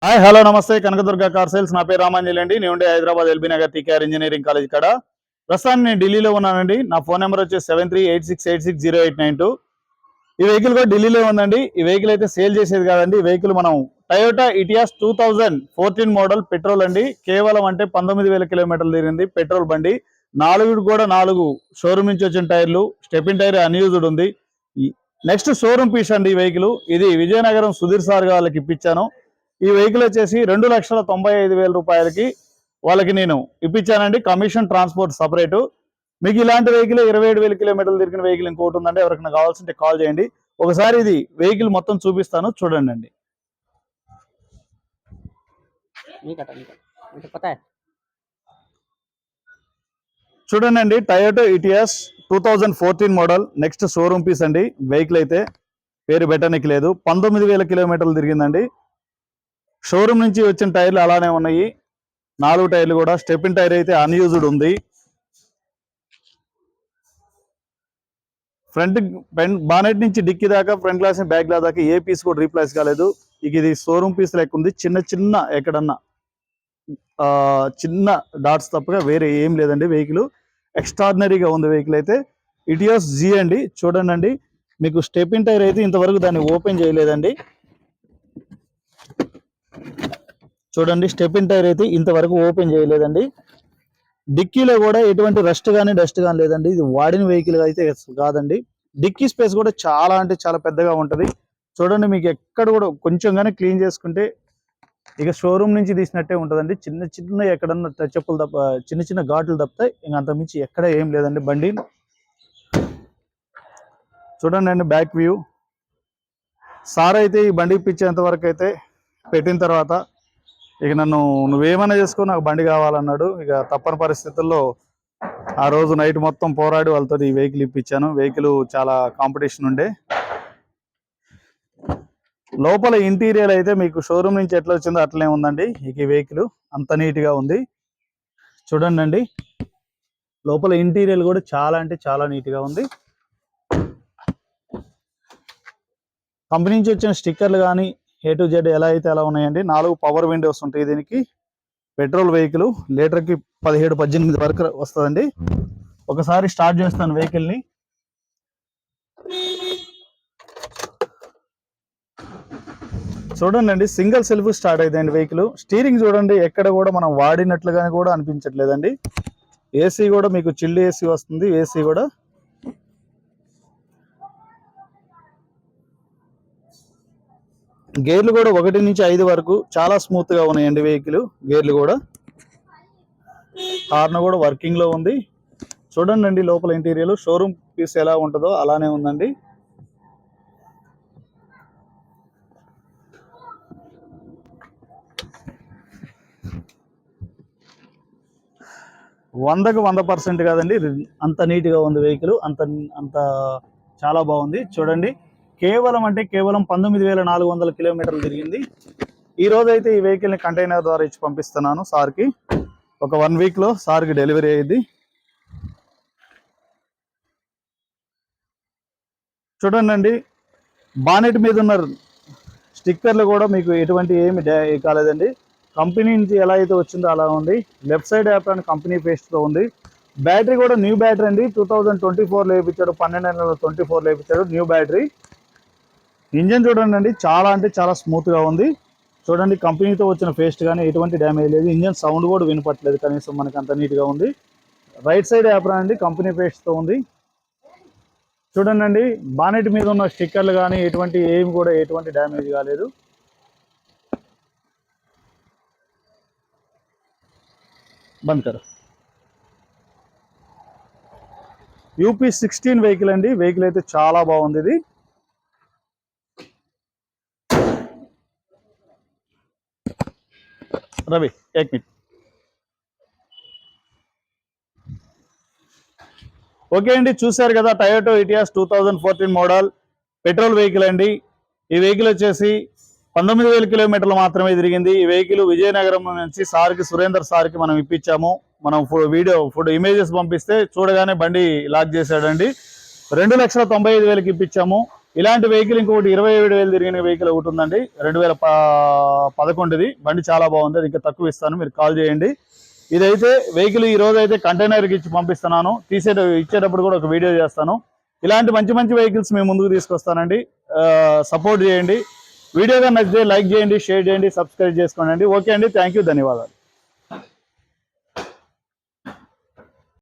Hi hello నమస్తే Kanakadurga car sales. నా పేరు రామాంజలి అండి. నేను ఉండే Hyderabad LB Nagar TKR engineering college కాడ. ప్రస్తుతాన్ని నేను ఢిల్లీలో ఉన్నానండి. నా ఫోన్ నెంబర్ వచ్చేసి 7386860892. ఈ వెహికల్ కూడా ఢిల్లీలో ఉందండి. ఈ వెహికల్ అయితే సేల్ చేసేది కాదండి. ఈ వెహికల్ మనం టయోటా ఇటియాస్ 2014 మోడల్ పెట్రోల్ అండి. కేవలం అంటే 19,000 కిలోమీటర్లు తిరిగింది పెట్రోల్ బండి. నాలుగు షోరూమ్ నుంచి వచ్చిన టైర్లు, స్టెపిన్ టైర్ అన్యూజ్డ్ ఉంది. నెక్స్ట్ షోరూమ్ పీస్ అండి ఈ వెహికల్. ఇది విజయనగరం సుధీర్ సార్ వాళ్ళకి ఇప్పించాను. ఈ వెహికల్ వచ్చేసి 2,95,000 రూపాయలకి వాళ్ళకి నేను ఇప్పించానండి. Commission transport separate. మీకు ఇలాంటి వెహికల్ 27,000 కిలోమీటర్లు తిరిగిన వెహికల్ ఇంకోటి ఉందండి. ఎవరికైనా కావాల్సింటే కాల్ చేయండి. ఒకసారి ఇది వెహికల్ మొత్తం చూపిస్తాను, చూడండి అండి. చూడండి అండి, Toyota Etios 2014 model. Next showroom piece అండి. వెహికల్ అయితే పేరు పెట్టడానికి లేదు. 19,000 కిలోమీటర్లు తిరిగిందండి. షోరూమ్ నుంచి వచ్చిన టైర్లు అలానే ఉన్నాయి. 4 టైర్లు కూడా. స్టెపిన్ టైర్ అయితే అన్యూజ్డ్ ఉంది. ఫ్రంట్ బానెట్ నుంచి డిక్కీ దాకా, ఫ్రంట్ గ్లాస్ బ్యాక్ గ్లాస్ దాకా ఏ పీస్ కూడా రీప్లేస్ కాలేదు. ఇక ఇది షోరూమ్ పీస్ లెక్క ఉంది. చిన్న ఎక్కడన్నా చిన్న డాట్స్ తప్పగా వేరే ఏం లేదండి. వెహికల్ ఎక్స్ట్రాడినరీగా ఉంది. వెహికల్ అయితే ఇటియాస్ జీ అండి. చూడండి అండి, మీకు స్టెపిన్ టైర్ అయితే ఇంతవరకు దాన్ని ఓపెన్ చేయలేదండి. చూడండి, స్టెపిన్ టైర్ అయితే ఇంతవరకు ఓపెన్ చేయలేదండి. డిక్కీలో కూడా ఎటువంటి రస్ట్ కానీ డస్ట్ కానీ లేదండి. ఇది వాడిన వెహికల్ అయితే కాదండి. డిక్కీ స్పేస్ కూడా చాలా అంటే చాలా పెద్దగా ఉంటుంది. చూడండి, మీకు ఎక్కడ కూడా కొంచెం కానీ క్లీన్ చేసుకుంటే ఇక షోరూమ్ నుంచి తీసినట్టే ఉంటుందండి. చిన్న ఎక్కడన్నా టచ్అప్పులు తప్ప, చిన్న ఘాట్లు తప్పితే ఇంక అంతకుమించి ఎక్కడ ఏం లేదండి బండి. చూడండి అండి, బ్యాక్ వ్యూ. సార్ అయితే ఈ బండి ఇప్పించేంత వరకు అయితే పెట్టిన తర్వాత ఇక నన్ను నువ్వేమైనా చేసుకో, నాకు బండి కావాలన్నాడు. ఇక తప్పని పరిస్థితుల్లో ఆ రోజు నైట్ మొత్తం పోరాడి వాళ్ళతో ఈ వెహికల్ ఇప్పించాను. వెహికల్ చాలా కాంపిటీషన్ ఉండే. లోపల ఇంటీరియర్ అయితే మీకు షోరూమ్ నుంచి ఎట్లా వచ్చిందో అట్లనే ఉందండి. ఇక ఈ వెహికల్ అంత నీట్గా ఉంది. చూడండి అండి, లోపల ఇంటీరియర్ కూడా చాలా అంటే చాలా నీట్గా ఉంది. కంపెనీ నుంచి వచ్చిన స్టిక్కర్లు కానీ A to Z ఎలా అయితే అలా ఉన్నాయండి. 4 పవర్ విండోస్ ఉంటాయి దీనికి. పెట్రోల్ వెహికల్ లీటర్కి 17-18 వరకు వస్తుందండి. ఒకసారి స్టార్ట్ చేస్తాను వెహికల్ని. చూడండి అండి, సింగిల్ సెల్ఫ్ స్టార్ట్ అవుతాయండి వెహికల్. స్టీరింగ్ చూడండి, ఎక్కడ కూడా మనం వాడినట్లుగానే కూడా అనిపించట్లేదండి. ఏసీ కూడా మీకు చిల్డ్ ఏసీ వస్తుంది. ఏసీ కూడా గేర్లు కూడా 1 నుంచి 5 వరకు చాలా స్మూత్ గా ఉన్నాయండి వెహికల్. గేర్లు కూడా, హార్న్ కూడా వర్కింగ్ లో ఉంది. చూడండి అండి, లోపల ఇంటీరియర్ షోరూమ్ పీస్ ఎలా ఉంటుందో అలానే ఉందండి. వందకు 100% కాదండి, అంత నీట్ గా ఉంది వెహికల్. అంత చాలా బాగుంది. చూడండి, కేవలం 19,400 కిలోమీటర్లు తిరిగింది. ఈ రోజు అయితే ఈ వెహికల్ ని కంటైనర్ ద్వారా ఇచ్చి పంపిస్తున్నాను సార్కి. ఒక 1 వీక్ లో సార్కి డెలివరీ అయ్యింది. చూడండి అండి, బానెట్ మీద ఉన్న స్టిక్కర్లు కూడా మీకు ఎటువంటి ఏమి కాలేదండి. కంపెనీ నుంచి ఎలా అయితే వచ్చిందో అలా ఉంది. లెఫ్ట్ సైడ్ యాప్రాన్ కంపెనీ పేస్ట్తో ఉంది. బ్యాటరీ కూడా న్యూ బ్యాటరీ అండి. 2024 వేయించాడు, 12/24 వేయించాడు న్యూ బ్యాటరీ. ఇంజన్ చూడండి అండి, చాలా అంటే చాలా స్మూత్గా ఉంది. చూడండి, కంపెనీతో వచ్చిన పేస్ట్ కానీ ఎటువంటి డ్యామేజ్ లేదు. ఇంజన్ సౌండ్ కూడా వినపట్లేదు కనీసం, మనకి అంత నీట్గా ఉంది. రైట్ సైడ్ యాప్రాన్ అండి కంపెనీ పేస్ట్తో ఉంది. చూడండి అండి, బానెట్ మీద ఉన్న స్టిక్కర్లు కానీ ఎటువంటి డ్యామేజ్ కాలేదు. బంద్ కర. యూపీ 16 వెహికల్ అండి. వెహికల్ అయితే చాలా బాగుంది. ఇది రవి ఏక్ మినిట్. ఓకే అండి, చూశారు కదా, Toyota Etios 2014 model petrol vehicle అండి. ఈ వెహికల్ వచ్చేసి 19,000 కిలోమీటర్లు మాత్రమే తిరిగింది. ఈ వెహికల్ విజయనగరం నుంచి సార్కి, సురేందర్ సార్కి మనం ఇప్పించాము. మనం ఫుడ్ ఇమేజెస్ పంపిస్తే చూడగానే బండి లాక్ చేశాడండి. 2,95,000కి ఇప్పించాము. ఇలాంటి వెహికల్ ఇంకొకటి 27,000 తిరిగిన వెహికల్ ఒకటి ఉందండి, 2011 బండి చాలా బాగుంది, అది ఇంకా తక్కువ ఇస్తాను, మీరు కాల్ చేయండి. ఇదైతే వెహికల్ ఈ రోజు అయితే కంటైనర్కి ఇచ్చి పంపిస్తున్నాను, ఇచ్చేటప్పుడు కూడా ఒక వీడియో చేస్తాను. ఇలాంటి మంచి మంచి వెహికల్స్ మేము ముందుకు తీసుకొస్తానండి. సపోర్ట్ చేయండి. వీడియోగా నచ్చితే లైక్ చేయండి, షేర్ చేయండి, సబ్స్క్రైబ్ చేసుకోండి. ఓకే అండి, థ్యాంక్ యూ, ధన్యవాదాలు.